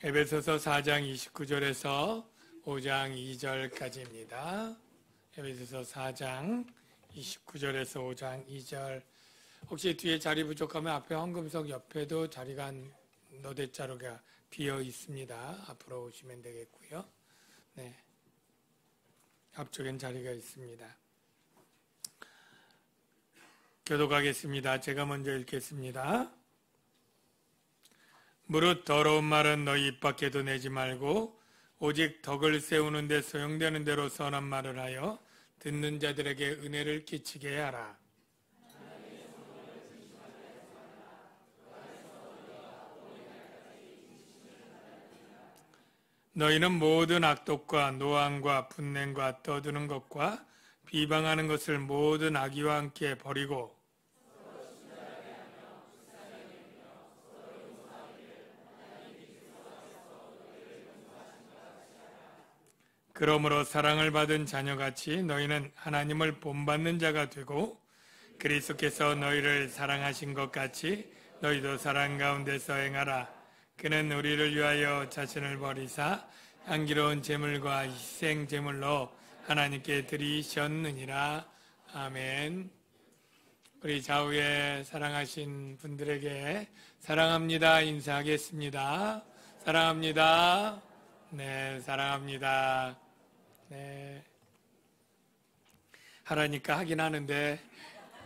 에베소서 4장 29절에서 5장 2절까지입니다. 에베소서 4장 29절에서 5장 2절. 혹시 뒤에 자리 부족하면 앞에 황금석 옆에도 자리가 노대자루가 비어 있습니다. 앞으로 오시면 되겠고요. 네, 앞쪽엔 자리가 있습니다. 교독하겠습니다. 제가 먼저 읽겠습니다. 무릇 더러운 말은 너희 입 밖에도 내지 말고 오직 덕을 세우는 데 소용되는 대로 선한 말을 하여 듣는 자들에게 은혜를 끼치게 하라. 너희는 모든 악독과 노함과 분냄과 떠드는 것과 비방하는 것을 모든 악의와 함께 버리고 그러므로 사랑을 받은 자녀같이 너희는 하나님을 본받는 자가 되고 그리스도께서 너희를 사랑하신 것 같이 너희도 사랑 가운데서 행하라. 그는 우리를 위하여 자신을 버리사 향기로운 제물과 희생 제물로 하나님께 드리셨느니라. 아멘. 우리 좌우에 사랑하신 분들에게 사랑합니다 인사하겠습니다. 사랑합니다. 네, 사랑합니다. 네. 하라니까 하긴 하는데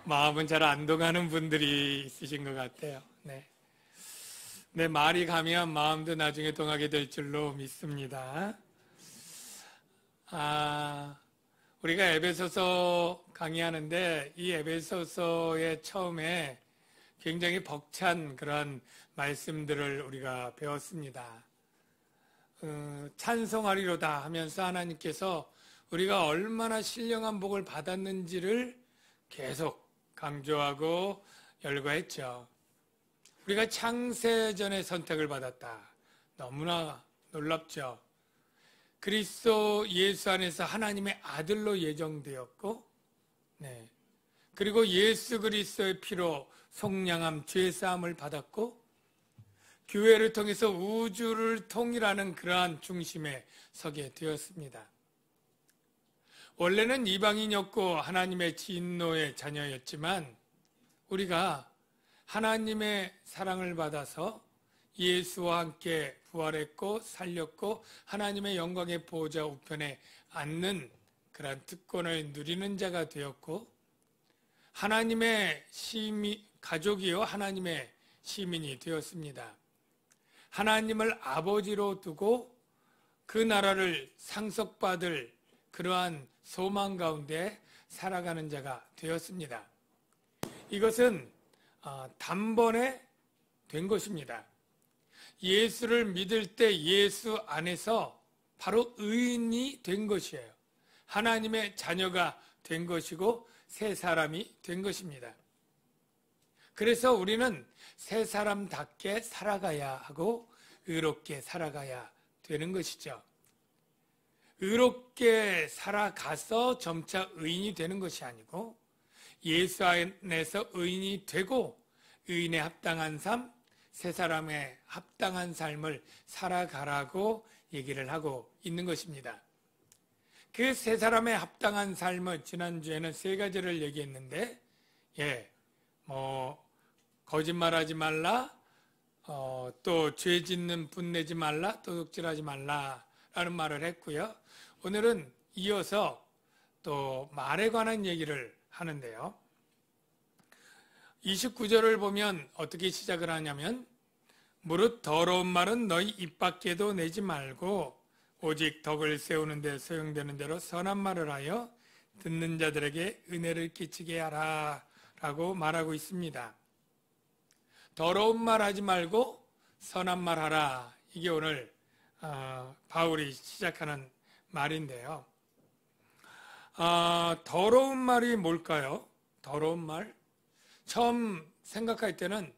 마음은 잘 안 동하는 분들이 있으신 것 같아요. 네. 내 말이 가면 마음도 나중에 동하게 될 줄로 믿습니다. 우리가 에베소서 강의하는데 이 에베소서의 처음에 굉장히 벅찬 그런 말씀들을 우리가 배웠습니다. 찬송하리로다 하면서 하나님께서 우리가 얼마나 신령한 복을 받았는지를 계속 강조하고 열거했죠. 우리가 창세전에 선택을 받았다. 너무나 놀랍죠. 그리스도 예수 안에서 하나님의 아들로 예정되었고, 네. 그리고 예수 그리스도의 피로 속량함, 죄사함을 받았고, 교회를 통해서 우주를 통일하는 그러한 중심에 서게 되었습니다. 원래는 이방인이었고 하나님의 진노의 자녀였지만 우리가 하나님의 사랑을 받아서 예수와 함께 부활했고 살렸고 하나님의 영광의 보호자 우편에 앉는 그런 특권을 누리는 자가 되었고 하나님의 가족이요 하나님의 시민이 되었습니다. 하나님을 아버지로 두고 그 나라를 상속받을 그러한 소망 가운데 살아가는 자가 되었습니다. 이것은 단번에 된 것입니다. 예수를 믿을 때 예수 안에서 바로 의인이 된 것이에요. 하나님의 자녀가 된 것이고 새 사람이 된 것입니다. 그래서 우리는 새 사람답게 살아가야 하고 의롭게 살아가야 되는 것이죠. 의롭게 살아가서 점차 의인이 되는 것이 아니고 예수 안에서 의인이 되고 의인에 합당한 삶, 새 사람에 합당한 삶을 살아가라고 얘기를 하고 있는 것입니다. 그 새 사람에 합당한 삶을 지난주에는 세 가지를 얘기했는데 거짓말하지 말라, 또 죄 짓는 분내지 말라, 도둑질하지 말라라는 말을 했고요. 오늘은 이어서 또 말에 관한 얘기를 하는데요. 29절을 보면 어떻게 시작을 하냐면 무릇 더러운 말은 너희 입 밖에도 내지 말고 오직 덕을 세우는 데 소용되는 대로 선한 말을 하여 듣는 자들에게 은혜를 끼치게 하라 라고 말하고 있습니다. 더러운 말 하지 말고 선한 말 하라. 이게 오늘 바울이 시작하는 말인데요. 더러운 말이 뭘까요? 더러운 말? 처음 생각할 때는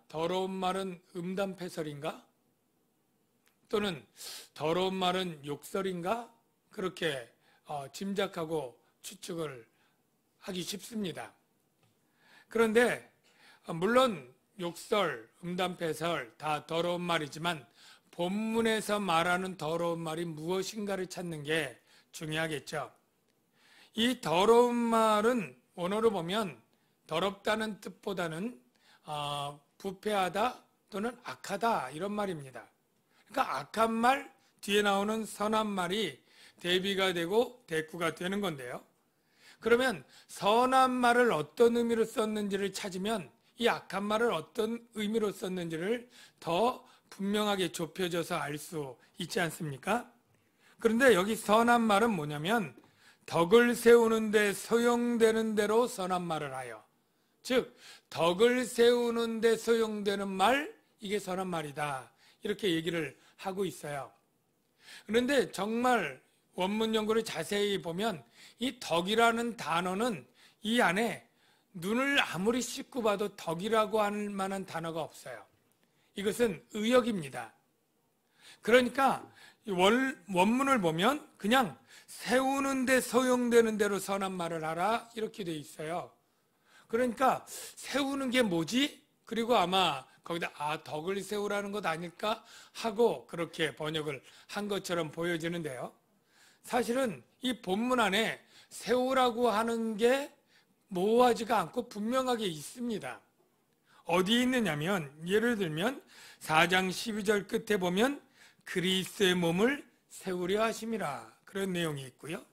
더러운 말은 음담패설인가? 또는 더러운 말은 욕설인가? 그렇게 짐작하고 추측을 하기 쉽습니다. 그런데 물론 욕설, 음담패설 다 더러운 말이지만 본문에서 말하는 더러운 말이 무엇인가를 찾는 게 중요하겠죠. 이 더러운 말은 원어로 보면 더럽다는 뜻보다는 부패하다 또는 악하다 이런 말입니다. 그러니까 악한 말 뒤에 나오는 선한 말이 대비가 되고 대꾸가 되는 건데요. 그러면 선한 말을 어떤 의미로 썼는지를 찾으면 이 악한 말을 어떤 의미로 썼는지를 더 분명하게 좁혀져서 알 수 있지 않습니까? 그런데 여기 선한 말은 뭐냐면 덕을 세우는 데 소용되는 대로 선한 말을 하여, 즉 덕을 세우는 데 소용되는 말, 이게 선한 말이다 이렇게 얘기를 하고 있어요. 그런데 정말 원문 연구를 자세히 보면 이 덕이라는 단어는 이 안에 눈을 아무리 씻고 봐도 덕이라고 할 만한 단어가 없어요. 이것은 의역입니다. 그러니까 원문을 보면 그냥 세우는 데 소용되는 대로 선한 말을 하라 이렇게 돼 있어요. 그러니까 세우는 게 뭐지? 그리고 아마 거기다 덕을 세우라는 것 아닐까 하고 그렇게 번역을 한 것처럼 보여지는데요. 사실은 이 본문 안에 세우라고 하는 게 모호하지가 않고 분명하게 있습니다. 어디에 있느냐면 예를 들면 4장 12절 끝에 보면 그리스도의 몸을 세우려 하심이라 그런 내용이 있고요.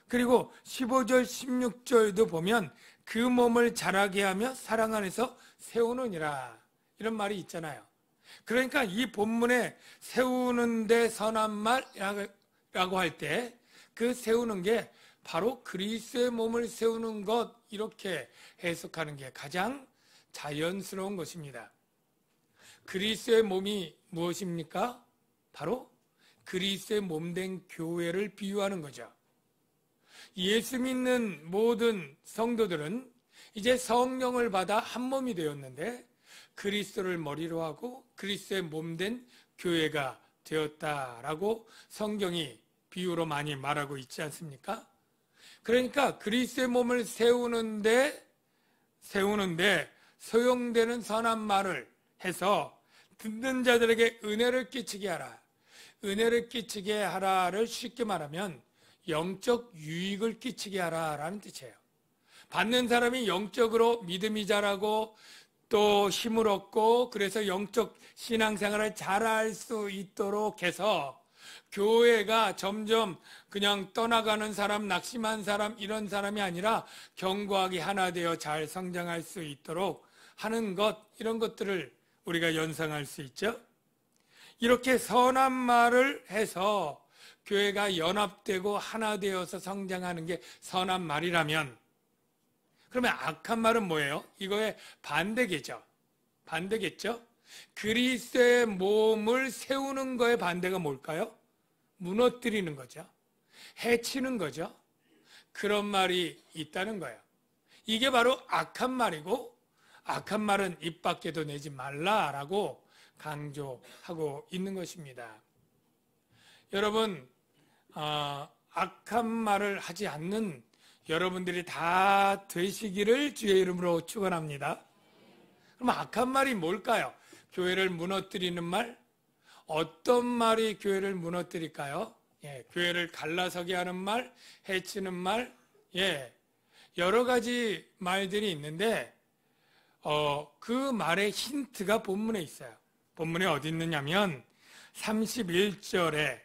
그리고 15절 16절도 보면 그 몸을 자라게 하며 사랑 안에서 세우느니라 이런 말이 있잖아요. 그러니까 이 본문에 세우는데 선한 말이라고 할 때 그 세우는 게 바로 그리스도의 몸을 세우는 것 이렇게 해석하는 게 가장 자연스러운 것입니다. 그리스도의 몸이 무엇입니까? 바로 그리스도의 몸된 교회를 비유하는 거죠. 예수 믿는 모든 성도들은 이제 성령을 받아 한 몸이 되었는데 그리스도를 머리로 하고 그리스도의 몸된 교회가 되었다라고 성경이 비유로 많이 말하고 있지 않습니까? 그러니까 그리스도의 몸을 세우는데 소용되는 선한 말을 해서 듣는 자들에게 은혜를 끼치게 하라. 은혜를 끼치게 하라를 쉽게 말하면 영적 유익을 끼치게 하라라는 뜻이에요. 받는 사람이 영적으로 믿음이 자라고 또 힘을 얻고 그래서 영적 신앙생활을 잘할 수 있도록 해서 교회가 점점 그냥 떠나가는 사람, 낙심한 사람 이런 사람이 아니라 견고하게 하나 되어 잘 성장할 수 있도록 하는 것, 이런 것들을 우리가 연상할 수 있죠. 이렇게 선한 말을 해서 교회가 연합되고 하나 되어서 성장하는 게 선한 말이라면, 그러면 악한 말은 뭐예요? 이거의 반대겠죠. 그리스도의 몸을 세우는 거의 반대가 뭘까요? 무너뜨리는 거죠. 해치는 거죠. 그런 말이 있다는 거예요. 이게 바로 악한 말이고, 악한 말은 입 밖에도 내지 말라라고 강조하고 있는 것입니다. 여러분, 악한 말을 하지 않는 여러분들이 다 되시기를 주의 이름으로 축원합니다. 그럼 악한 말이 뭘까요? 교회를 무너뜨리는 말? 어떤 말이 교회를 무너뜨릴까요? 교회를 갈라서게 하는 말, 해치는 말, 여러 가지 말들이 있는데 그 말의 힌트가 본문에 있어요. 본문에 어디 있느냐면 31절에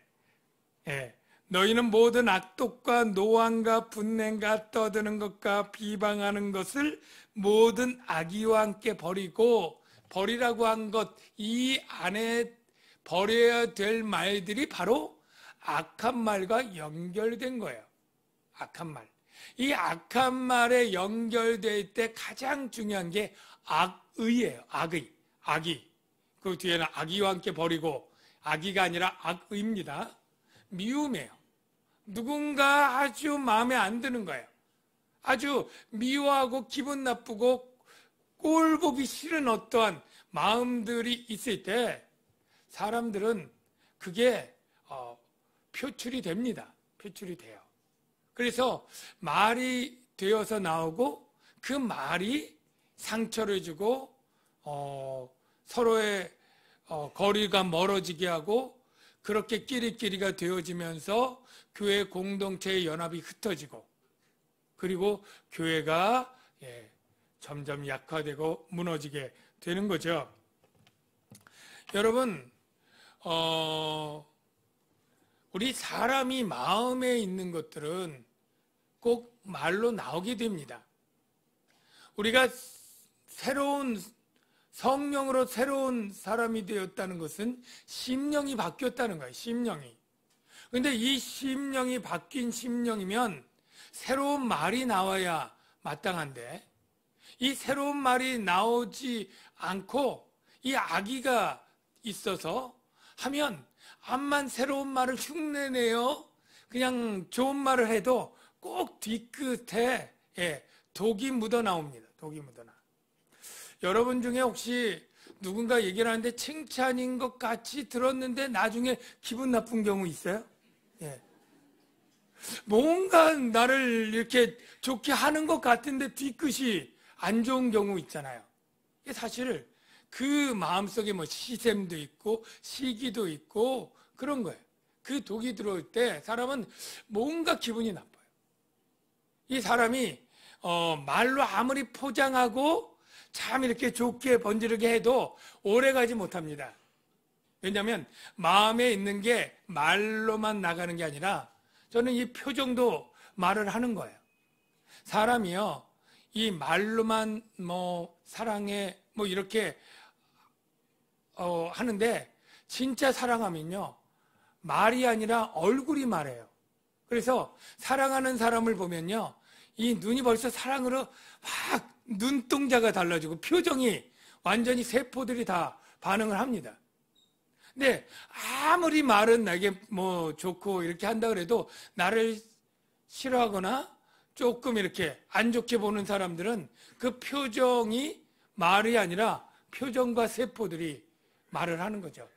너희는 모든 악독과 노함과 분냄과 떠드는 것과 비방하는 것을 모든 악의와 함께 버리라고 한 것, 이 안에 버려야 될 말들이 바로 악한 말과 연결된 거예요. 악한 말. 이 악한 말에 연결될 때 가장 중요한 게 악의예요. 악의. 그 뒤에는 악의와 함께 버리고, 악의가 아니라 악의입니다. 미움이에요. 누군가 아주 마음에 안 드는 거예요. 아주 미워하고 기분 나쁘고 꼴 보기 싫은 어떠한 마음들이 있을 때 사람들은 그게 표출이 됩니다. 표출이 돼요. 그래서 말이 되어서 나오고 그 말이 상처를 주고 서로의 거리가 멀어지게 하고 그렇게 끼리끼리가 되어지면서 교회 공동체의 연합이 흩어지고 그리고 교회가 점점 약화되고 무너지게 되는 거죠. 여러분, 우리 사람이 마음에 있는 것들은 꼭 말로 나오게 됩니다. 우리가 성령으로 새로운 사람이 되었다는 것은 심령이 바뀌었다는 거예요. 심령이. 근데 이 심령이 바뀐 심령이면 새로운 말이 나와야 마땅한데 이 새로운 말이 나오지 않고 이 악의가 있어서 하면 암만 새로운 말을 흉내내어 그냥 좋은 말을 해도 꼭 뒤끝에 독이 묻어 나옵니다. 독이 묻어 나. 여러분 중에 혹시 누군가 얘기를 하는데 칭찬인 것 같이 들었는데 나중에 기분 나쁜 경우 있어요? 뭔가 나를 이렇게 좋게 하는 것 같은데 뒤끝이 안 좋은 경우 있잖아요. 사실 그 마음속에 뭐 시샘도 있고 시기도 있고 그런 거예요. 그 독이 들어올 때 사람은 뭔가 기분이 나빠요. 이 사람이 말로 아무리 포장하고 참 이렇게 좋게 번지르게 해도 오래가지 못합니다. 왜냐하면 마음에 있는 게 말로만 나가는 게 아니라 저는 이 표정도 말을 하는 거예요. 사람이요, 이 말로만 사랑해 이렇게 하는데 진짜 사랑하면요 말이 아니라 얼굴이 말해요. 그래서 사랑하는 사람을 보면요 이 눈이 벌써 사랑으로 확 눈동자가 달라지고 표정이 완전히 세포들이 다 반응을 합니다. 근데 아무리 말은 나에게 좋고 이렇게 한다 그래도 나를 싫어하거나 조금 이렇게 안 좋게 보는 사람들은 그 표정이 말이 아니라 표정과 세포들이 말을 하는 거죠.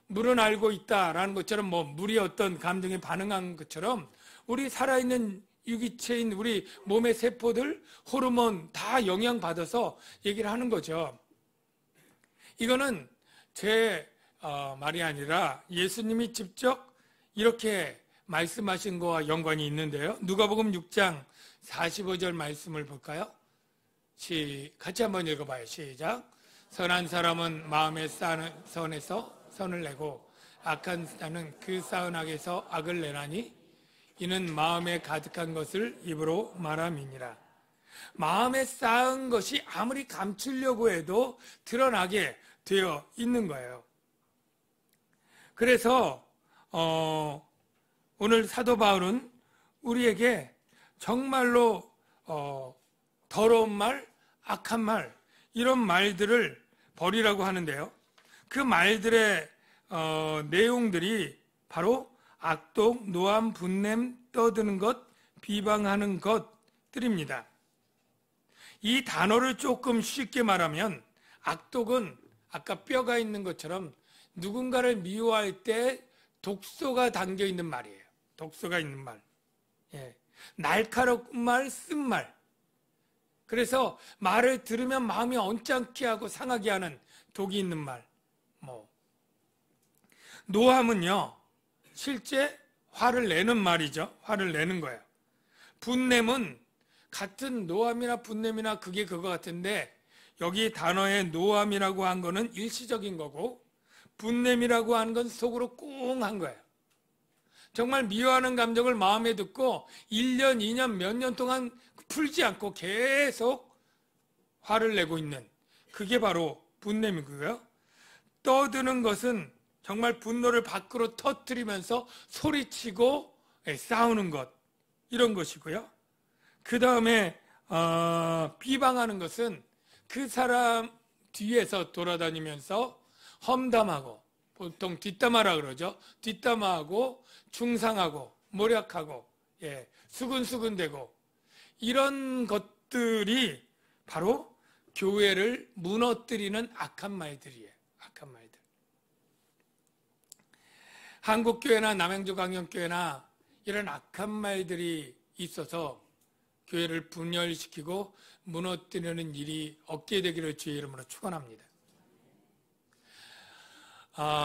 물은 알고 있다라는 것처럼 물이 어떤 감정에 반응한 것처럼 우리 살아있는 유기체인 우리 몸의 세포들, 호르몬 다 영향받아서 얘기를 하는 거죠. 이거는 제 말이 아니라 예수님이 직접 이렇게 말씀하신 거와 연관이 있는데요. 누가복음 6장 45절 말씀을 볼까요? 같이 한번 읽어봐요. 시작. 선한 사람은 마음에 쌓은 선에서 선을 내고 악한 자는 그 쌓은 악에서 악을 내나니 이는 마음에 가득한 것을 입으로 말함이니라. 마음에 쌓은 것이 아무리 감추려고 해도 드러나게 되어 있는 거예요. 그래서 오늘 사도 바울은 우리에게 정말로 더러운 말, 악한 말 이런 말들을 버리라고 하는데요. 그 말들의 내용들이 바로 악독, 노함, 분냄, 떠드는 것, 비방하는 것들입니다. 이 단어를 조금 쉽게 말하면 악독은 아까 뼈가 있는 것처럼 누군가를 미워할 때 독소가 담겨 있는 말이에요. 독소가 있는 말. 날카로운 말, 쓴 말. 그래서 말을 들으면 마음이 언짢게 하고 상하게 하는 독이 있는 말. 노함은요, 실제 화를 내는 말이죠. 화를 내는 거예요. 분냄은 같은 노함이나 분냄이나 그게 그거 같은데 여기 단어에 노함이라고 한 거는 일시적인 거고 분냄이라고 하는 건 속으로 꽁한 거예요. 정말 미워하는 감정을 마음에 듣고 1년, 2년, 몇 년 동안 풀지 않고 계속 화를 내고 있는 그게 바로 분냄이고요. 떠드는 것은 정말 분노를 밖으로 터뜨리면서 소리치고 싸우는 것 이런 것이고요. 그 다음에 비방하는 것은 그 사람 뒤에서 돌아다니면서 험담하고 보통 뒷담화라 그러죠. 뒷담화하고 중상하고 모략하고 수근수근대고 이런 것들이 바로 교회를 무너뜨리는 악한 말들이에요. 악한 말들. 한국교회나 남양주강영교회나 이런 악한 말들이 있어서 교회를 분열시키고 무너뜨리는 일이 없게 되기를 주의 이름으로 축원합니다.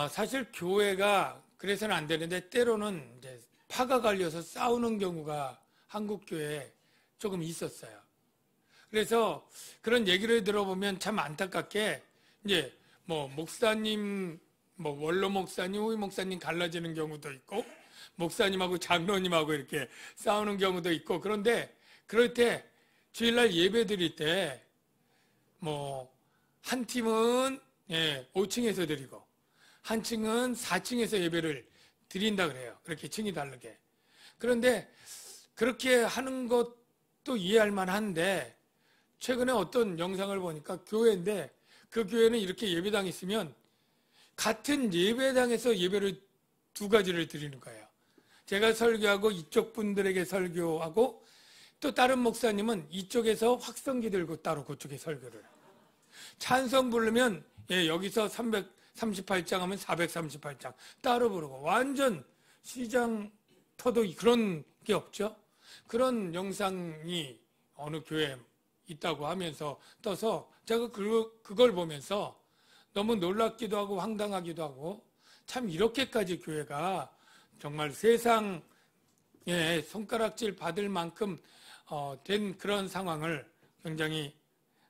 사실 교회가 그래서는 안 되는데 때로는 이제 파가 갈려서 싸우는 경우가 한국 교회에 조금 있었어요. 그래서 그런 얘기를 들어보면 참 안타깝게 이제 뭐 목사님, 뭐 원로 목사님, 후임 목사님 갈라지는 경우도 있고 목사님하고 장로님하고 이렇게 싸우는 경우도 있고 그런데 그럴 때 주일날 예배 드릴 때 뭐 한 팀은 5층에서 드리고 한 층은 4층에서 예배를 드린다 그래요. 그렇게 층이 다르게. 그런데 그렇게 하는 것도 이해할 만한데 최근에 어떤 영상을 보니까 교회인데 그 교회는 이렇게 예배당 있으면 같은 예배당에서 예배를 두 가지를 드리는 거예요. 제가 설교하고 이쪽 분들에게 설교하고 또 다른 목사님은 이쪽에서 확성기 들고 따로 그쪽에 설교를. 찬송 부르면 여기서 338장 하면 438장 따로 부르고 완전 시장 터도 그런 게 없죠. 그런 영상이 어느 교회에 있다고 하면서 떠서 제가 그걸 보면서 너무 놀랍기도 하고 황당하기도 하고 참 이렇게까지 교회가 정말 세상에 손가락질 받을 만큼 된 그런 상황을 굉장히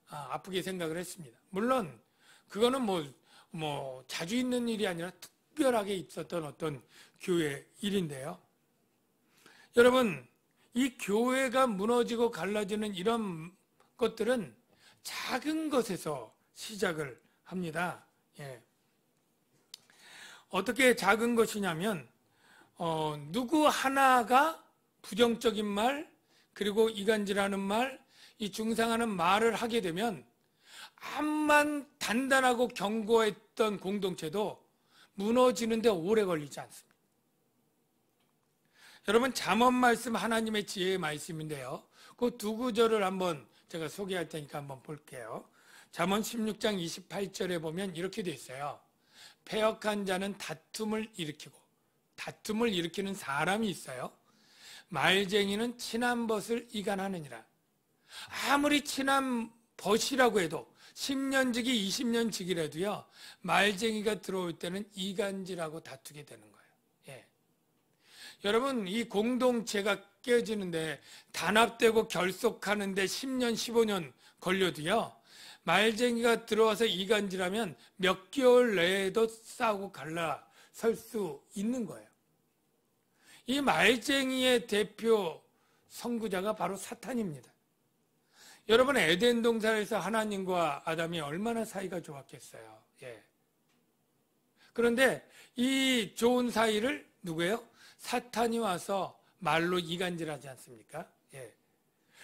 아프게 생각을 했습니다. 물론 그거는 뭐 자주 있는 일이 아니라 특별하게 있었던 어떤 교회 일인데요. 여러분, 이 교회가 무너지고 갈라지는 이런 것들은 작은 것에서 시작을 합니다. 어떻게 작은 것이냐면 누구 하나가 부정적인 말 그리고 이간질하는 말, 이 중상하는 말을 하게 되면 암만 단단하고 견고했던 공동체도 무너지는데 오래 걸리지 않습니다. 여러분 잠언 말씀 하나님의 지혜의 말씀인데요. 그 두 구절을 한번 제가 소개할 테니까 한번 볼게요. 잠언 16장 28절에 보면 이렇게 돼 있어요. 패역한 자는 다툼을 일으키고 다툼을 일으키는 사람이 있어요. 말쟁이는 친한 벗을 이간하느니라. 아무리 친한 벗이라고 해도 10년지기 20년지기라도요. 말쟁이가 들어올 때는 이간질하고 다투게 되는 거예요. 여러분 이 공동체가 깨지는데 단합되고 결속하는데 10년 15년 걸려도요. 말쟁이가 들어와서 이간질하면 몇 개월 내에도 싸우고 갈라설 수 있는 거예요. 이 말쟁이의 대표 선구자가 바로 사탄입니다. 여러분 에덴 동산에서 하나님과 아담이 얼마나 사이가 좋았겠어요. 그런데 이 좋은 사이를 누구예요? 사탄이 와서 말로 이간질하지 않습니까?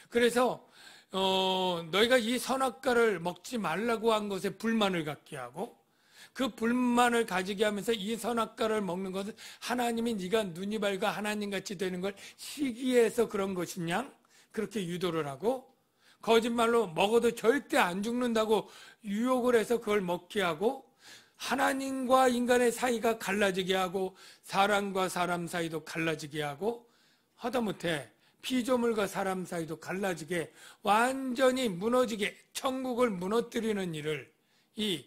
그래서 너희가 이 선악과를 먹지 말라고 한 것에 불만을 갖게 하고 그 불만을 가지게 하면서 이 선악과를 먹는 것은 하나님이 네가 눈이 밝아 하나님같이 되는 걸 시기해서 그런 것이냐? 그렇게 유도를 하고 거짓말로 먹어도 절대 안 죽는다고 유혹을 해서 그걸 먹게 하고 하나님과 인간의 사이가 갈라지게 하고 사람과 사람 사이도 갈라지게 하고 하다못해 피조물과 사람 사이도 갈라지게 완전히 무너지게 천국을 무너뜨리는 일을 이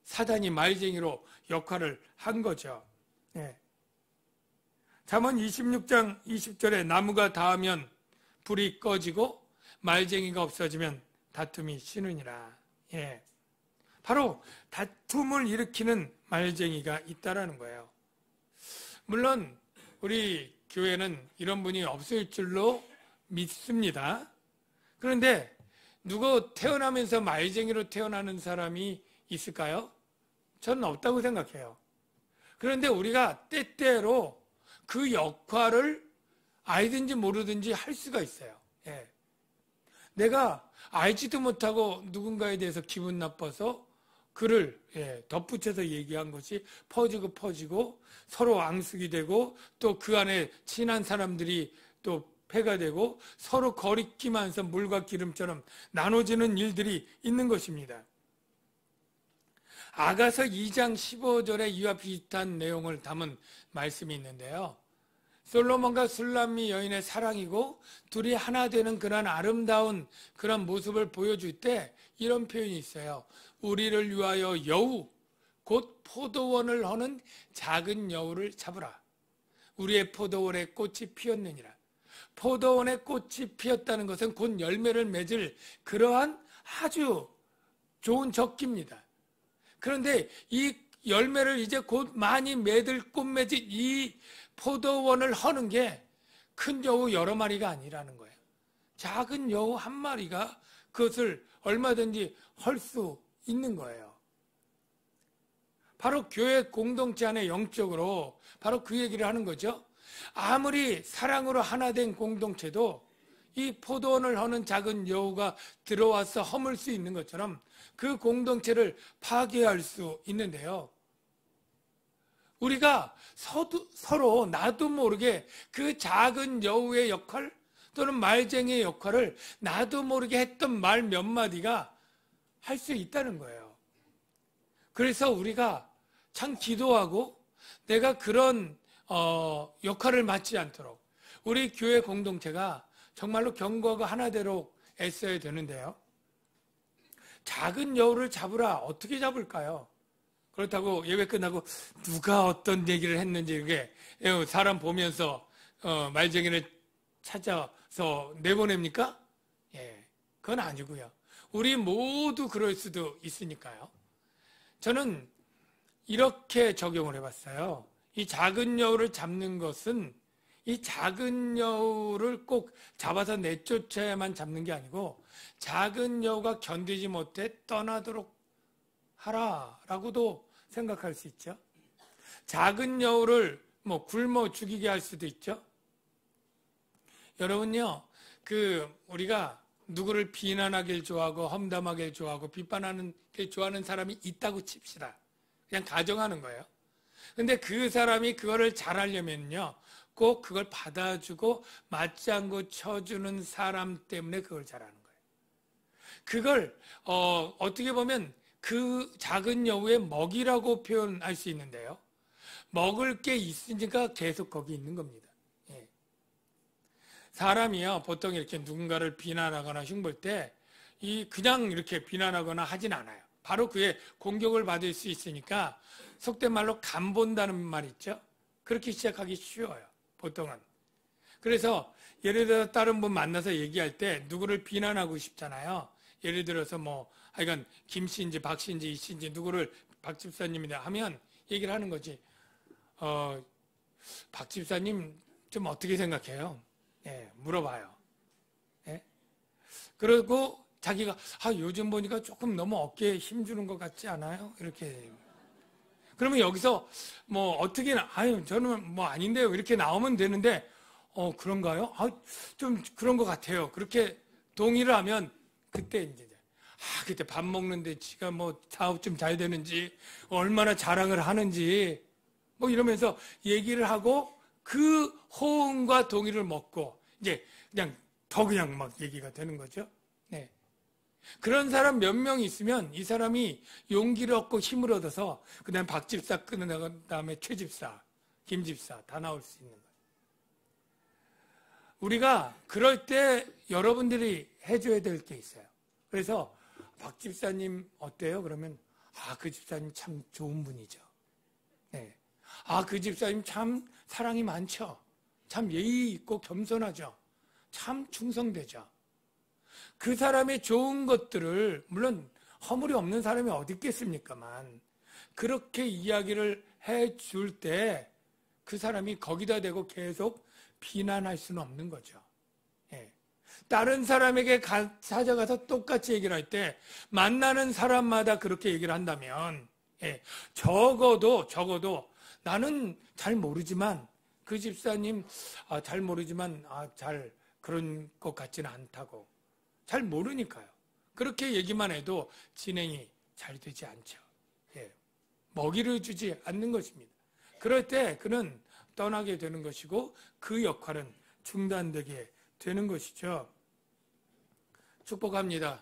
사단이 말쟁이로 역할을 한 거죠. 잠언 26장 20절에 나무가 닿으면 불이 꺼지고 말쟁이가 없어지면 다툼이 쉬느니라. 바로 다툼을 일으키는 말쟁이가 있다라는 거예요. 물론 우리 교회는 이런 분이 없을 줄로 믿습니다. 그런데 누구 태어나면서 말쟁이로 태어나는 사람이 있을까요? 저는 없다고 생각해요. 그런데 우리가 때때로 그 역할을 알든지 모르든지 할 수가 있어요. 내가 알지도 못하고 누군가에 대해서 기분 나빠서 그를 덧붙여서 얘기한 것이 퍼지고 서로 앙숙이 되고 또 그 안에 친한 사람들이 또 패가 되고 서로 거리끼면서 물과 기름처럼 나눠지는 일들이 있는 것입니다. 아가서 2장 15절에 이와 비슷한 내용을 담은 말씀이 있는데요. 솔로몬과 술람미 여인의 사랑이고 둘이 하나 되는 그런 아름다운 그런 모습을 보여줄 때 이런 표현이 있어요. 우리를 위하여 여우 곧 포도원을 허는 작은 여우를 잡으라. 우리의 포도원에 꽃이 피었느니라. 포도원에 꽃이 피었다는 것은 곧 열매를 맺을 그러한 아주 좋은 적기입니다. 그런데 이 열매를 이제 곧 많이 맺을 꽃맺이 이 포도원을 허는 게 큰 여우 여러 마리가 아니라는 거예요. 작은 여우 한 마리가 그것을 얼마든지 헐 수 있는 거예요. 바로 교회 공동체 안에 영적으로 바로 그 얘기를 하는 거죠. 아무리 사랑으로 하나 된 공동체도 이 포도원을 허는 작은 여우가 들어와서 허물 수 있는 것처럼 그 공동체를 파괴할 수 있는데요. 우리가 서로 나도 모르게 그 작은 여우의 역할 또는 말쟁이의 역할을 나도 모르게 했던 말 몇 마디가 할 수 있다는 거예요. 그래서 우리가 참 기도하고 내가 그런 역할을 맡지 않도록 우리 교회 공동체가 정말로 경고가 하나대로 애써야 되는데요. 작은 여우를 잡으라. 어떻게 잡을까요? 그렇다고 예배 끝나고 누가 어떤 얘기를 했는지 이렇게 사람 보면서 말쟁이를 찾아서 내보냅니까? 예, 그건 아니고요. 우리 모두 그럴 수도 있으니까요. 저는 이렇게 적용을 해봤어요. 이 작은 여우를 잡는 것은 이 작은 여우를 꼭 잡아서 내쫓아야만 잡는 게 아니고 작은 여우가 견디지 못해 떠나도록 하라라고도 생각할 수 있죠. 작은 여우를 굶어 죽이게 할 수도 있죠. 여러분요, 우리가 누구를 비난하길 좋아하고 험담하길 좋아하고 비판하는 길 좋아하는 사람이 있다고 칩시다. 그냥 가정하는 거예요. 근데 그 사람이 그거를 잘하려면요, 꼭 그걸 받아주고 맞장구 쳐주는 사람 때문에 그걸 잘하는 거예요. 그걸 어떻게 보면 그 작은 여우의 먹이라고 표현할 수 있는데요. 먹을 게 있으니까 계속 거기 있는 겁니다. 예. 사람이요, 보통 이렇게 누군가를 비난하거나 흉볼 때 그냥 이렇게 비난하거나 하진 않아요. 바로 그의 공격을 받을 수 있으니까 속된 말로 간 본다는 말 있죠. 그렇게 시작하기 쉬워요, 보통은. 그래서 예를 들어 다른 분 만나서 얘기할 때 누구를 비난하고 싶잖아요. 예를 들어서 하여간 김 씨인지 박 씨인지 이 씨인지 누구를 박 집사님이다 하면 얘기를 하는 거지. 박 집사님 좀 어떻게 생각해요? 예, 물어봐요. 예? 그리고 자기가 요즘 보니까 조금 너무 어깨에 힘주는 것 같지 않아요? 이렇게. 그러면 여기서 어떻게 저는 아닌데요. 이렇게 나오면 되는데 그런가요? 좀 그런 것 같아요. 그렇게 동의를 하면 그때 이제 그때 밥 먹는데 지가 사업 좀 잘 되는지 얼마나 자랑을 하는지 이러면서 얘기를 하고 그 호응과 동의를 먹고 이제 그냥 막 얘기가 되는 거죠. 네. 그런 사람 몇 명 있으면 이 사람이 용기를 얻고 힘을 얻어서 그다음 박 집사 끊어나간 다음에 최 집사, 김 집사 다 나올 수 있는 거예요. 우리가 그럴 때 여러분들이 해줘야 될 게 있어요. 그래서 박 집사님 어때요? 그러면 그 집사님 참 좋은 분이죠. 네. 그 집사님 참 사랑이 많죠. 참 예의 있고 겸손하죠. 참 충성되죠. 그 사람의 좋은 것들을 물론 허물이 없는 사람이 어디 있겠습니까만 그렇게 이야기를 해줄 때 그 사람이 거기다 대고 계속 비난할 수는 없는 거죠. 예. 다른 사람에게 찾아가서 똑같이 얘기를 할 때 만나는 사람마다 그렇게 얘기를 한다면 적어도 나는 잘 모르지만 그 집사님 잘 모르지만 잘 그런 것 같지는 않다고 잘 모르니까요. 그렇게 얘기만 해도 진행이 잘 되지 않죠. 먹이를 주지 않는 것입니다. 그럴 때 그는 떠나게 되는 것이고 그 역할은 중단되게 되는 것이죠. 축복합니다.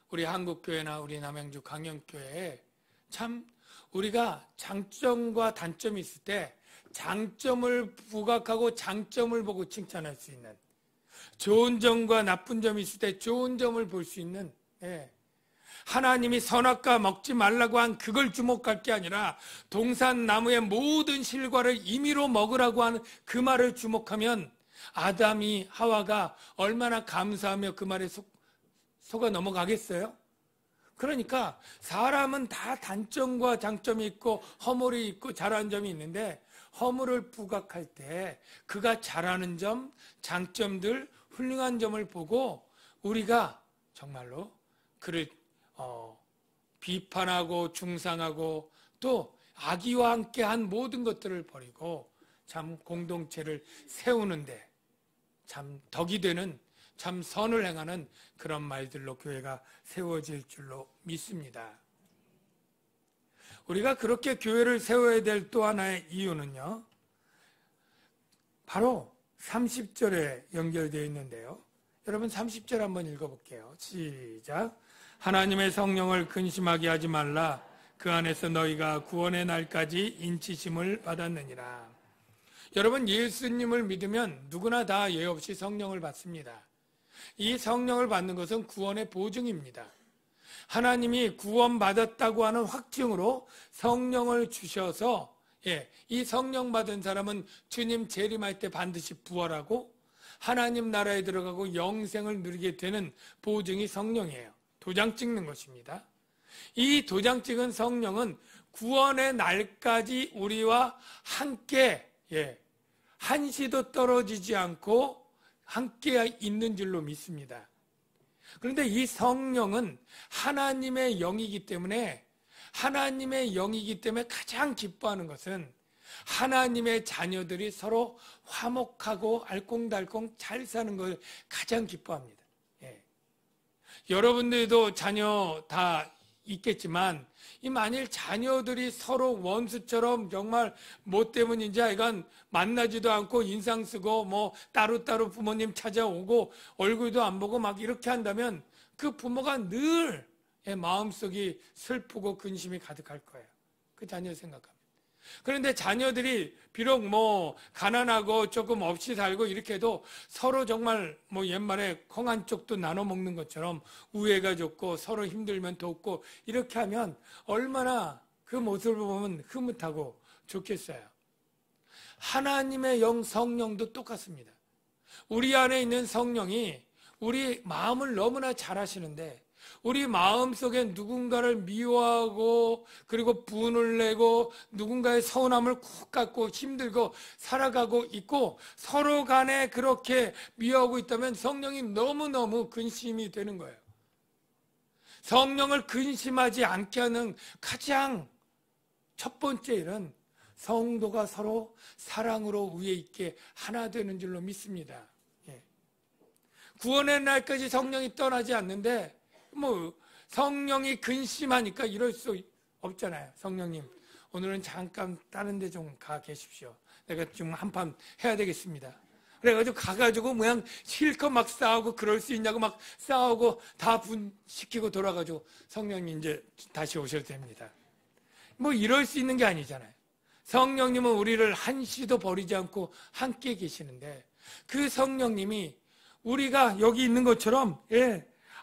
우리 한국교회나 우리 남양주 강영교회에 참 우리가 장점과 단점이 있을 때 장점을 부각하고 장점을 보고 칭찬할 수 있는 좋은 점과 나쁜 점이 있을 때 좋은 점을 볼 수 있는 하나님이 선악과 먹지 말라고 한 그걸 주목할 게 아니라 동산나무의 모든 실과를 임의로 먹으라고 하는 그 말을 주목하면 아담이 하와가 얼마나 감사하며 그 말에 속아 넘어가겠어요? 그러니까 사람은 다 단점과 장점이 있고 허물이 있고 잘하는 점이 있는데 허물을 부각할 때 그가 잘하는 점, 장점들, 훌륭한 점을 보고 우리가 정말로 그를 비판하고 중상하고 또 악의와 함께한 모든 것들을 버리고 참 공동체를 세우는데 참 덕이 되는 참 선을 행하는 그런 말들로 교회가 세워질 줄로 믿습니다. 우리가 그렇게 교회를 세워야 될 또 하나의 이유는요, 바로 30절에 연결되어 있는데요. 여러분 30절 한번 읽어볼게요. 시작. 하나님의 성령을 근심하게 하지 말라. 그 안에서 너희가 구원의 날까지 인치심을 받았느니라. 여러분 예수님을 믿으면 누구나 다 예 없이 성령을 받습니다. 이 성령을 받는 것은 구원의 보증입니다. 하나님이 구원받았다고 하는 확증으로 성령을 주셔서 이 성령 받은 사람은 주님 재림할 때 반드시 부활하고 하나님 나라에 들어가고 영생을 누리게 되는 보증이 성령이에요. 도장 찍는 것입니다. 이 도장 찍은 성령은 구원의 날까지 우리와 함께 한시도 떨어지지 않고 함께 있는 줄로 믿습니다. 그런데 이 성령은 하나님의 영이기 때문에 가장 기뻐하는 것은 하나님의 자녀들이 서로 화목하고 알콩달콩 잘 사는 걸 가장 기뻐합니다. 여러분들도 자녀 다 있겠지만 만일 자녀들이 서로 원수처럼 정말 뭐 때문인지 하여간 만나지도 않고 인상 쓰고 뭐 따로따로 부모님 찾아오고 얼굴도 안 보고 막 이렇게 한다면 그 부모가 늘 마음속이 슬프고 근심이 가득할 거예요. 그 자녀 생각하면. 그런데 자녀들이 비록 뭐 가난하고 조금 없이 살고 이렇게 해도 서로 정말 뭐 옛말에 콩 한 쪽도 나눠 먹는 것처럼 우애가 좋고 서로 힘들면 돕고 이렇게 하면 얼마나 그 모습을 보면 흐뭇하고 좋겠어요. 하나님의 영 성령도 똑같습니다. 우리 안에 있는 성령이 우리 마음을 너무나 잘 아시는데 우리 마음속에 누군가를 미워하고 그리고 분을 내고 누군가의 서운함을 쿡 갖고 힘들고 살아가고 있고 서로 간에 그렇게 미워하고 있다면 성령이 너무너무 근심이 되는 거예요. 성령을 근심하지 않게 하는 가장 첫 번째 일은 성도가 서로 사랑으로 우애 있게 하나 되는 줄로 믿습니다. 구원의 날까지 성령이 떠나지 않는데 뭐 성령이 근심하니까 이럴 수 없잖아요. 성령님 오늘은 잠깐 다른 데 좀 가 계십시오. 내가 좀 한판 해야 되겠습니다. 그래가지고 가가지고 그냥 실컷 막 싸우고 그럴 수 있냐고 막 싸우고 다 분시키고 돌아가지고 성령님 이제 다시 오셔도 됩니다. 뭐 이럴 수 있는 게 아니잖아요. 성령님은 우리를 한시도 버리지 않고 함께 계시는데 그 성령님이 우리가 여기 있는 것처럼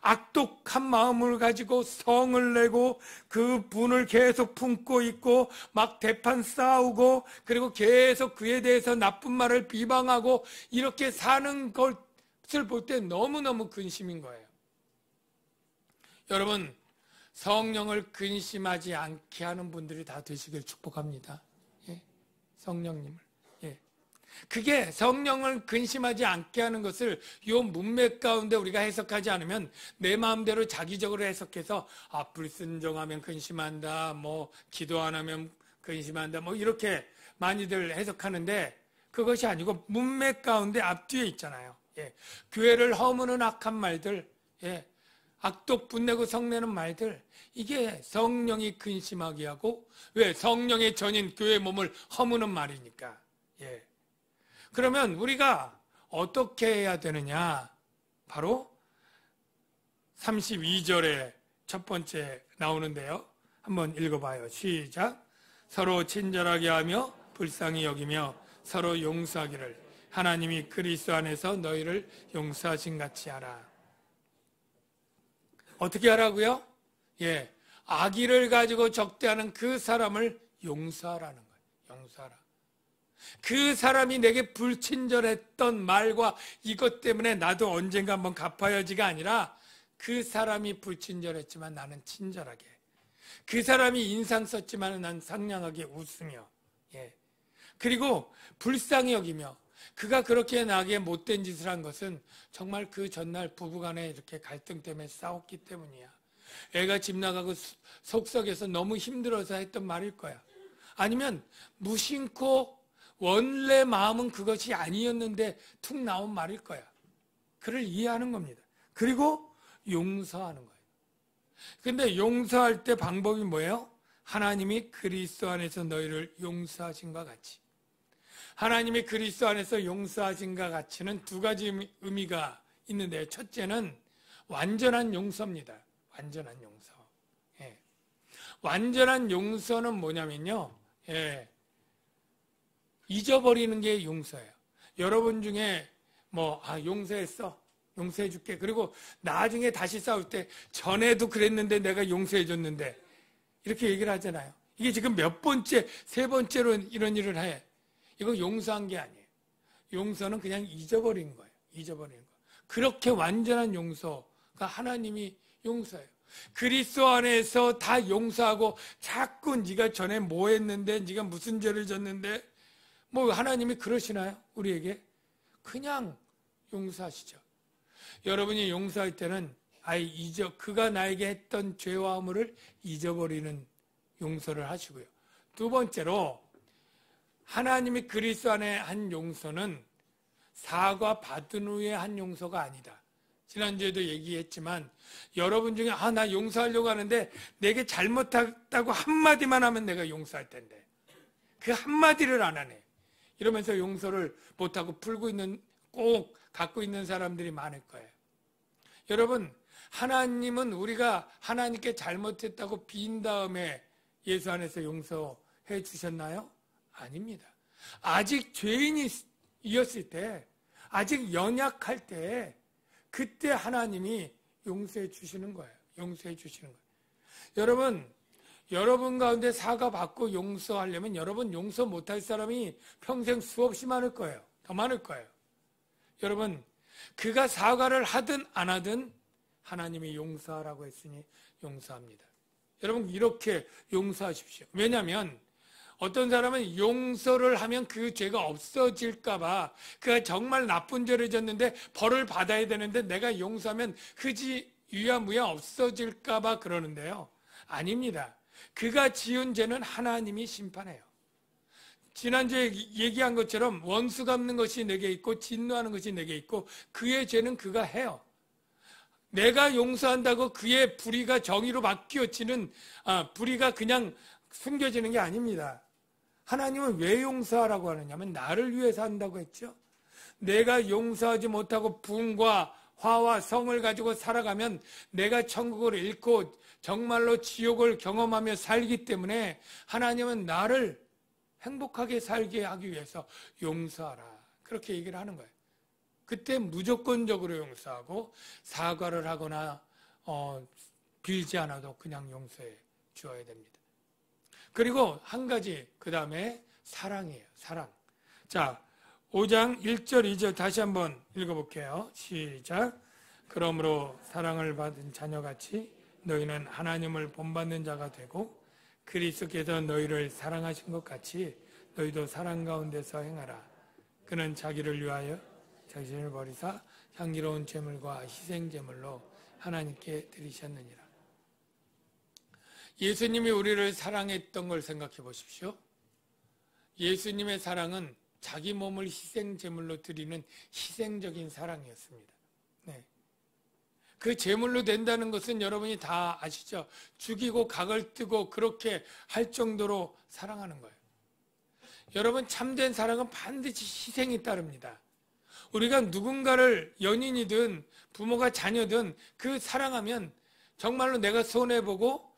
악독한 마음을 가지고 성을 내고 그 분을 계속 품고 있고 막 대판 싸우고 그리고 계속 그에 대해서 나쁜 말을 비방하고 이렇게 사는 것을 볼 때 너무너무 근심인 거예요. 여러분 성령을 근심하지 않게 하는 분들이 다 되시길 축복합니다. 성령님을. 그게 성령을 근심하지 않게 하는 것을 요 문맥 가운데 우리가 해석하지 않으면 내 마음대로 자기적으로 해석해서 불순종하면 근심한다, 뭐 기도 안 하면 근심한다, 뭐 이렇게 많이들 해석하는데 그것이 아니고 문맥 가운데 앞뒤에 있잖아요. 교회를 허무는 악한 말들, 악독 분내고 성내는 말들, 이게 성령이 근심하게 하고 왜 성령의 전인 교회 몸을 허무는 말이니까. 그러면 우리가 어떻게 해야 되느냐? 바로 32절에 첫 번째 나오는데요. 한번 읽어봐요. 시작. 서로 친절하게 하며 불쌍히 여기며 서로 용서하기를 하나님이 그리스도 안에서 너희를 용서하신 같이 하라. 어떻게 하라고요? 예, 악의를 가지고 적대하는 그 사람을 용서하라는 거예요. 용서하라. 그 사람이 내게 불친절했던 말과 이것 때문에 나도 언젠가 한번 갚아야지가 아니라 그 사람이 불친절했지만 나는 친절하게, 그 사람이 인상 썼지만 난 상냥하게 웃으며, 예. 그리고 불쌍히 여기며, 그가 그렇게 나에게 못된 짓을 한 것은 정말 그 전날 부부간에 이렇게 갈등 때문에 싸웠기 때문이야. 애가 집 나가고 속썩여서 너무 힘들어서 했던 말일 거야. 아니면 무심코 원래 마음은 그것이 아니었는데 툭 나온 말일 거야. 그를 이해하는 겁니다. 그리고 용서하는 거예요. 근데 용서할 때 방법이 뭐예요? 하나님이 그리스도 안에서 너희를 용서하신과 같이. 하나님이 그리스도 안에서 용서하신과 같이는 두 가지 의미가 있는데, 첫째는 완전한 용서입니다. 완전한 용서. 예. 완전한 용서는 뭐냐면요, 예. 잊어버리는 게 용서예요. 여러분 중에 용서했어, 용서해줄게. 그리고 나중에 다시 싸울 때 전에도 그랬는데 내가 용서해줬는데 이렇게 얘기를 하잖아요. 이게 지금 몇 번째, 세 번째로 이런 일을 해. 이거 용서한 게 아니에요. 용서는 그냥 잊어버린 거예요. 잊어버리는 거. 그렇게 완전한 용서가 하나님이 용서예요. 그리스도 안에서 다 용서하고 자꾸 네가 전에 뭐 했는데, 네가 무슨 죄를 졌는데, 하나님이 그러시나요? 우리에게? 그냥 용서하시죠. 여러분이 용서할 때는 그가 나에게 했던 죄와 허물을 잊어버리는 용서를 하시고요. 두 번째로, 하나님이 그리스도 안에 한 용서는 사과 받은 후에 한 용서가 아니다. 지난주에도 얘기했지만, 여러분 중에 나 용서하려고 하는데 내게 잘못했다고 한마디만 하면 내가 용서할 텐데 그 한마디를 안 하네. 이러면서 용서를 못하고 꼭 갖고 있는 사람들이 많을 거예요. 여러분, 하나님은 우리가 하나님께 잘못했다고 빈 다음에 예수 안에서 용서해 주셨나요? 아닙니다. 아직 죄인이었을 때, 아직 연약할 때, 그때 하나님이 용서해 주시는 거예요. 용서해 주시는 거예요. 여러분 가운데 사과 받고 용서하려면 여러분 용서 못할 사람이 평생 수없이 많을 거예요. 더 많을 거예요. 여러분, 그가 사과를 하든 안 하든 하나님이 용서하라고 했으니 용서합니다. 여러분, 이렇게 용서하십시오. 왜냐하면 어떤 사람은 용서를 하면 그 죄가 없어질까 봐, 그가 정말 나쁜 죄를 졌는데 벌을 받아야 되는데 내가 용서하면 그지 유야무야 없어질까 봐 그러는데요. 아닙니다. 그가 지은 죄는 하나님이 심판해요. 지난주에 얘기한 것처럼 원수 갚는 것이 내게 있고 진노하는 것이 내게 있고, 그의 죄는 그가 해요. 내가 용서한다고 그의 불의가 정의로 바뀌어지는, 불의가 그냥 숨겨지는 게 아닙니다. 하나님은 왜 용서하라고 하느냐면 나를 위해서 한다고 했죠. 내가 용서하지 못하고 분과 화와 성을 가지고 살아가면 내가 천국을 잃고 정말로 지옥을 경험하며 살기 때문에 하나님은 나를 행복하게 살게 하기 위해서 용서하라, 그렇게 얘기를 하는 거예요. 그때 무조건적으로 용서하고 사과를 하거나 빌지 않아도 그냥 용서해 주어야 됩니다. 그리고 한 가지, 그 다음에 사랑이에요. 사랑. 자, 5장 1절 2절 다시 한번 읽어볼게요. 시작. 그러므로 사랑을 받은 자녀같이 너희는 하나님을 본받는 자가 되고 그리스도께서 너희를 사랑하신 것 같이 너희도 사랑 가운데서 행하라. 그는 자기를 위하여 자신을 버리사 향기로운 제물과 희생 제물로 하나님께 드리셨느니라. 예수님이 우리를 사랑했던 걸 생각해 보십시오. 예수님의 사랑은 자기 몸을 희생 제물로 드리는 희생적인 사랑이었습니다. 네. 그 제물로 된다는 것은 여러분이 다 아시죠? 죽이고 각을 뜨고 그렇게 할 정도로 사랑하는 거예요. 여러분, 참된 사랑은 반드시 희생이 따릅니다. 우리가 누군가를, 연인이든 부모가 자녀든 그 사랑하면 정말로 내가 손해보고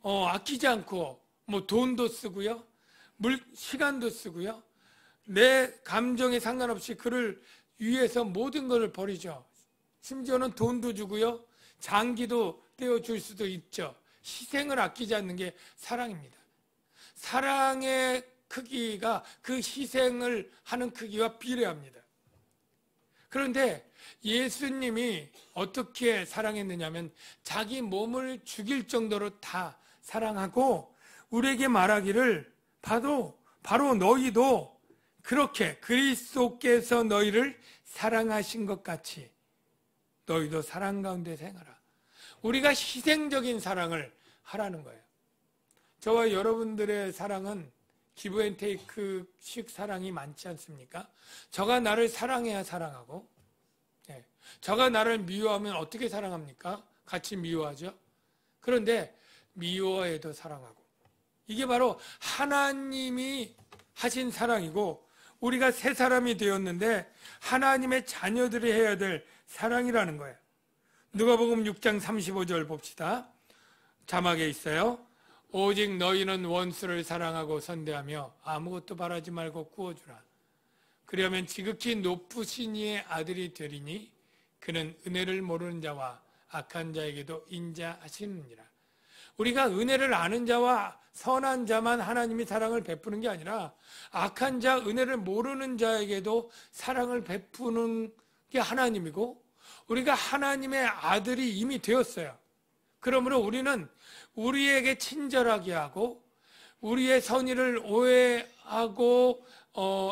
아끼지 않고 돈도 쓰고요, 시간도 쓰고요, 내 감정에 상관없이 그를 위해서 모든 것을 버리죠. 심지어는 돈도 주고요, 장기도 떼어줄 수도 있죠. 희생을 아끼지 않는 게 사랑입니다. 사랑의 크기가 그 희생을 하는 크기와 비례합니다. 그런데 예수님이 어떻게 사랑했느냐면 자기 몸을 죽일 정도로 다 사랑하고 우리에게 말하기를 바로 너희도 그렇게 그리스도께서 너희를 사랑하신 것 같이 너희도 사랑 가운데 행하라. 우리가 희생적인 사랑을 하라는 거예요. 저와 여러분들의 사랑은 기브앤테이크식 사랑이 많지 않습니까? 저가 나를 사랑해야 사랑하고, 저가 나를 미워하면 어떻게 사랑합니까? 같이 미워하죠. 그런데 미워해도 사랑하고, 이게 바로 하나님이 하신 사랑이고 우리가 새 사람이 되었는데 하나님의 자녀들이 해야 될 사랑이라는 거예요. 누가복음 6장 35절 봅시다. 자막에 있어요. 오직 너희는 원수를 사랑하고 선대하며 아무것도 바라지 말고 구워주라. 그러면 지극히 높으신 이의 아들이 되리니 그는 은혜를 모르는 자와 악한 자에게도 인자하시느니라. 우리가 은혜를 아는 자와 선한 자만 하나님이 사랑을 베푸는 게 아니라 악한 자, 은혜를 모르는 자에게도 사랑을 베푸는 게 하나님이고 우리가 하나님의 아들이 이미 되었어요. 그러므로 우리는 우리에게 친절하게 하고 우리의 선의를 오해하고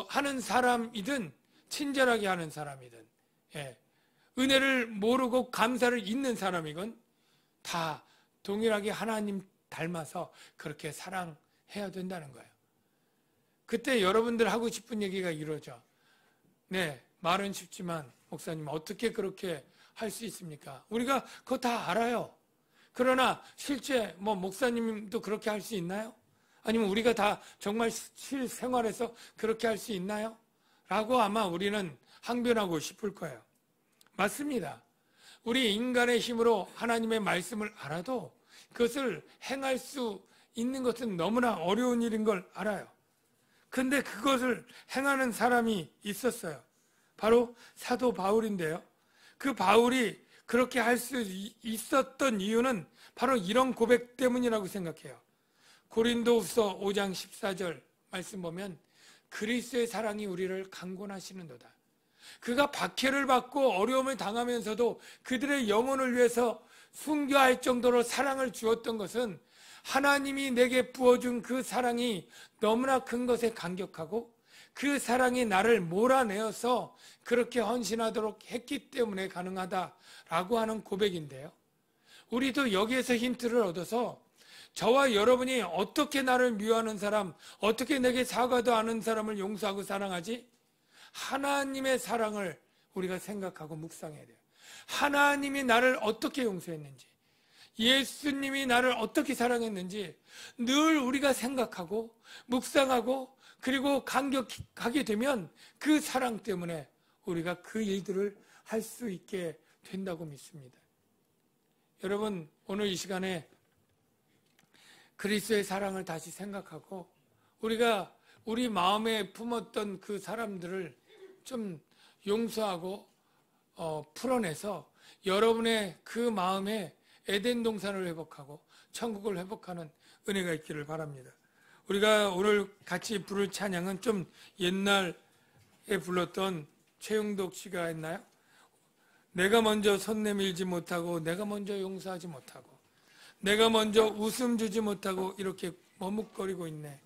하는 사람이든 친절하게 하는 사람이든 은혜를 모르고 감사를 잊는 사람이건 다 동일하게 하나님 닮아서 그렇게 사랑해야 된다는 거예요. 그때 여러분들 하고 싶은 얘기가 이러죠. 네, 말은 쉽지만 목사님 어떻게 그렇게 할 수 있습니까? 우리가 그거 다 알아요. 그러나 실제 목사님도 그렇게 할 수 있나요? 아니면 우리가 다 정말 실생활에서 그렇게 할 수 있나요? 라고 아마 우리는 항변하고 싶을 거예요. 맞습니다. 우리 인간의 힘으로 하나님의 말씀을 알아도 그것을 행할 수 있는 것은 너무나 어려운 일인 걸 알아요. 근데 그것을 행하는 사람이 있었어요. 바로 사도 바울인데요. 그 바울이 그렇게 할 수 있었던 이유는 바로 이런 고백 때문이라고 생각해요. 고린도후서 5장 14절 말씀 보면 그리스도의 사랑이 우리를 강권하시는도다. 그가 박해를 받고 어려움을 당하면서도 그들의 영혼을 위해서 순교할 정도로 사랑을 주었던 것은 하나님이 내게 부어준 그 사랑이 너무나 큰 것에 감격하고 그 사랑이 나를 몰아내어서 그렇게 헌신하도록 했기 때문에 가능하다라고 하는 고백인데요. 우리도 여기에서 힌트를 얻어서 저와 여러분이 어떻게 나를 미워하는 사람, 어떻게 내게 사과도 않은 사람을 용서하고 사랑하지? 하나님의 사랑을 우리가 생각하고 묵상해야 돼요. 하나님이 나를 어떻게 용서했는지, 예수님이 나를 어떻게 사랑했는지 늘 우리가 생각하고 묵상하고 그리고 감격하게 되면 그 사랑 때문에 우리가 그 일들을 할 수 있게 된다고 믿습니다. 여러분, 오늘 이 시간에 그리스도의 사랑을 다시 생각하고 우리가 우리 마음에 품었던 그 사람들을 좀 용서하고 풀어내서 여러분의 그 마음에 에덴 동산을 회복하고 천국을 회복하는 은혜가 있기를 바랍니다. 우리가 오늘 같이 부를 찬양은 좀 옛날에 불렀던 최영덕 씨가 했나요? 내가 먼저 손 내밀지 못하고 내가 먼저 용서하지 못하고 내가 먼저 웃음 주지 못하고 이렇게 머뭇거리고 있네.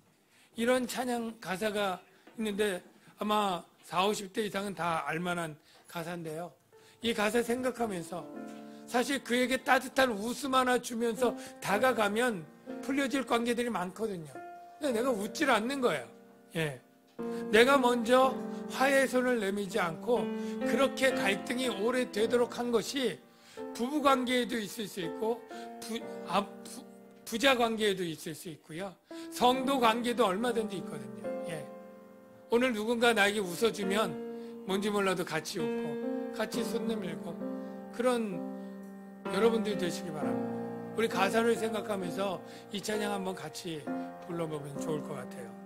이런 찬양 가사가 있는데 아마 40, 50대 이상은 다 알만한 가사인데요. 이 가사 생각하면서 사실 그에게 따뜻한 웃음 하나 주면서 다가가면 풀려질 관계들이 많거든요. 근데 내가 웃질 않는 거예요. 내가 먼저 화해의 손을 내밀지 않고 그렇게 갈등이 오래되도록 한 것이 부부관계에도 있을 수 있고 부자관계에도 있을 수 있고요. 성도관계도 얼마든지 있거든요. 오늘 누군가 나에게 웃어주면 뭔지 몰라도 같이 웃고 같이 손 내밀고 그런 여러분들이 되시기 바랍니다. 우리 가사를 생각하면서 이 찬양 한번 같이 불러보면 좋을 것 같아요.